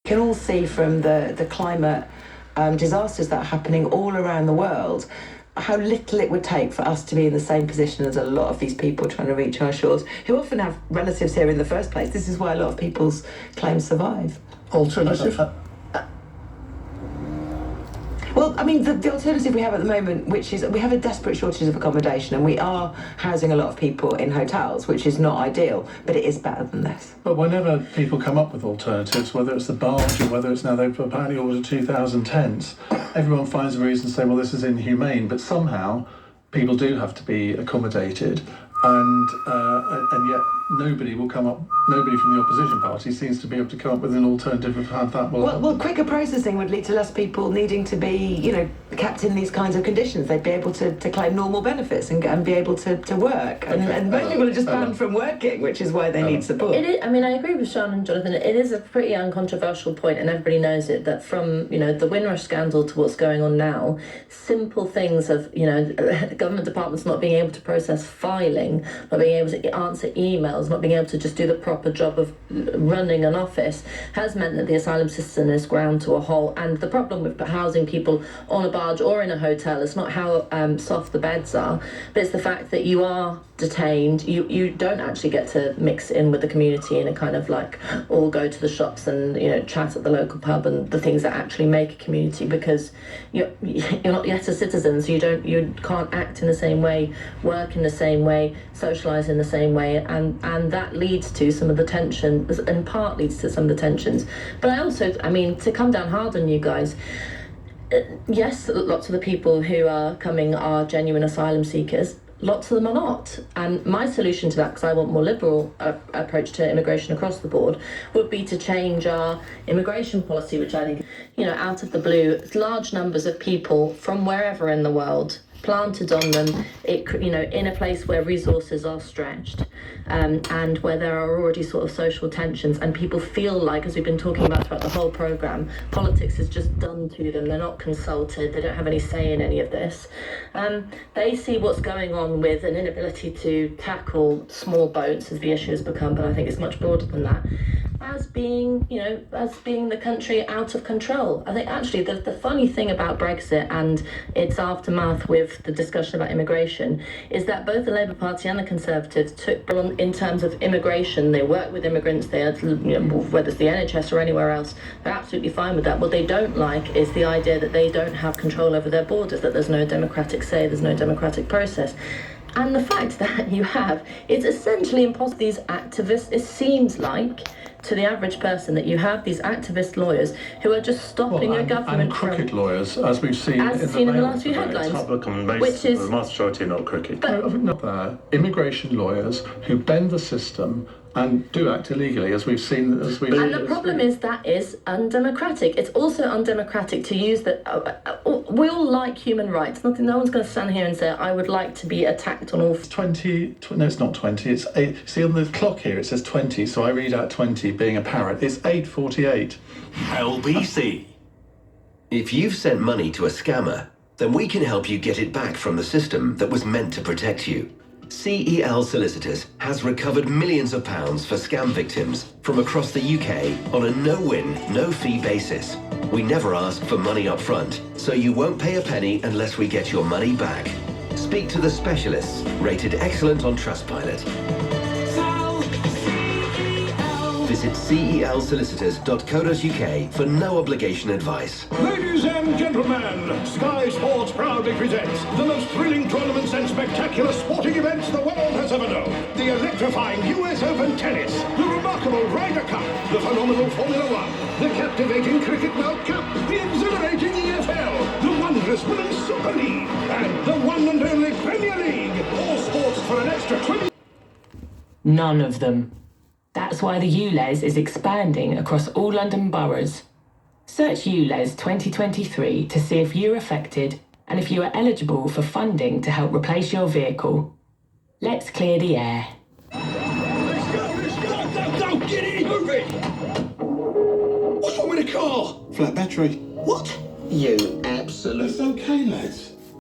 can all see from the climate disasters that are happening all around the world how little it would take for us to be in the same position as a lot of these people trying to reach our shores, who often have relatives here in the first place. This is why a lot of people's claims survive. Alternative? Well, I mean, the alternative we have at the moment, which is we have a desperate shortage of accommodation, and we are housing a lot of people in hotels, which is not ideal, but it is better than this. But whenever people come up with alternatives, whether it's the barge or whether it's now they've apparently ordered 2,000 tents, everyone finds a reason to say, well, this is inhumane, but somehow people do have to be accommodated, and yet nobody from the opposition party seems to be able to come up with an alternative of how that will happen. Well, quicker processing would lead to less people needing to be, kept in these kinds of conditions. They'd be able to claim normal benefits and be able to work. And most people are just banned from working, which is why they need support. It is, I mean, I agree with Sean and Jonathan. It is a pretty uncontroversial point, and everybody knows it, that from, the Windrush scandal to what's going on now, simple things of, government departments not being able to process filing, not being able to answer emails, not being able to just do the proper job of running an office, has meant that the asylum system is ground to a halt. And the problem with housing people on a barge or in a hotel is not how soft the beds are, but it's the fact that you are detained. You don't actually get to mix in with the community in a kind of like all go to the shops and chat at the local pub and the things that actually make a community, because you're not yet a citizen, so you can't act in the same way, work in the same way, socialise in the same way, and that leads to some of the tension, in part leads to some of the tensions. But I mean, to come down hard on you guys, yes, lots of the people who are coming are genuine asylum seekers. Lots of them are not. And my solution to that, because I want more liberal approach to immigration across the board, would be to change our immigration policy, which I think, out of the blue, large numbers of people from wherever in the world planted on them, in a place where resources are stretched, and where there are already sort of social tensions, and people feel like, as we've been talking about throughout the whole programme, politics is just done to them. They're not consulted, they don't have any say in any of this. They see what's going on with an inability to tackle small boats, as the issue has become, but I think it's much broader than that, as being the country out of control. I think actually the funny thing about Brexit and its aftermath with the discussion about immigration is that both the Labour Party and the Conservatives took on, in terms of immigration, they work with immigrants, they are, whether it's the NHS or anywhere else, they're absolutely fine with that. What they don't like is the idea that they don't have control over their borders, that there's no democratic say, there's no democratic process. And the fact that it's essentially impossible. These activists, it seems like, to the average person, that you have these activist lawyers who are just stopping a government and crooked lawyers, as we've seen in the last few headlines. The majority not crooked. Immigration lawyers who bend the system and do act illegally, as we've seen. And the problem is that is undemocratic. It's also undemocratic to use that. We all like human rights. No one's going to stand here and say, I would like to be attacked on all... 20, no, it's not 20, it's 8. See on the clock here, it says 20, so I read out 20 being a parrot. It's 8:48. LBC. If you've sent money to a scammer, then we can help you get it back from the system that was meant to protect you. CEL Solicitors has recovered millions of pounds for scam victims from across the UK on a no-win, no-fee basis. We never ask for money up front, so you won't pay a penny unless we get your money back. Speak to the specialists, rated excellent on Trustpilot. Visit celsolicitors.co.uk for no obligation advice. Ladies and gentlemen, Sky Sports proudly presents the most thrilling tournaments and spectacular sporting events the world has ever known. The electrifying US Open Tennis, the remarkable Ryder Cup, the phenomenal Formula One, the captivating Cricket World Cup, the exhilarating EFL, the wondrous Women's Super League, and the one and only Premier League. All sports for an extra 20... None of them. That's why the ULEZ is expanding across all London boroughs. Search ULEZ 2023 to see if you're affected and if you are eligible for funding to help replace your vehicle. Let's clear the air. Let's go, get in, move it! What's wrong with the car? Flat battery. What? You absolute... It's okay, lads.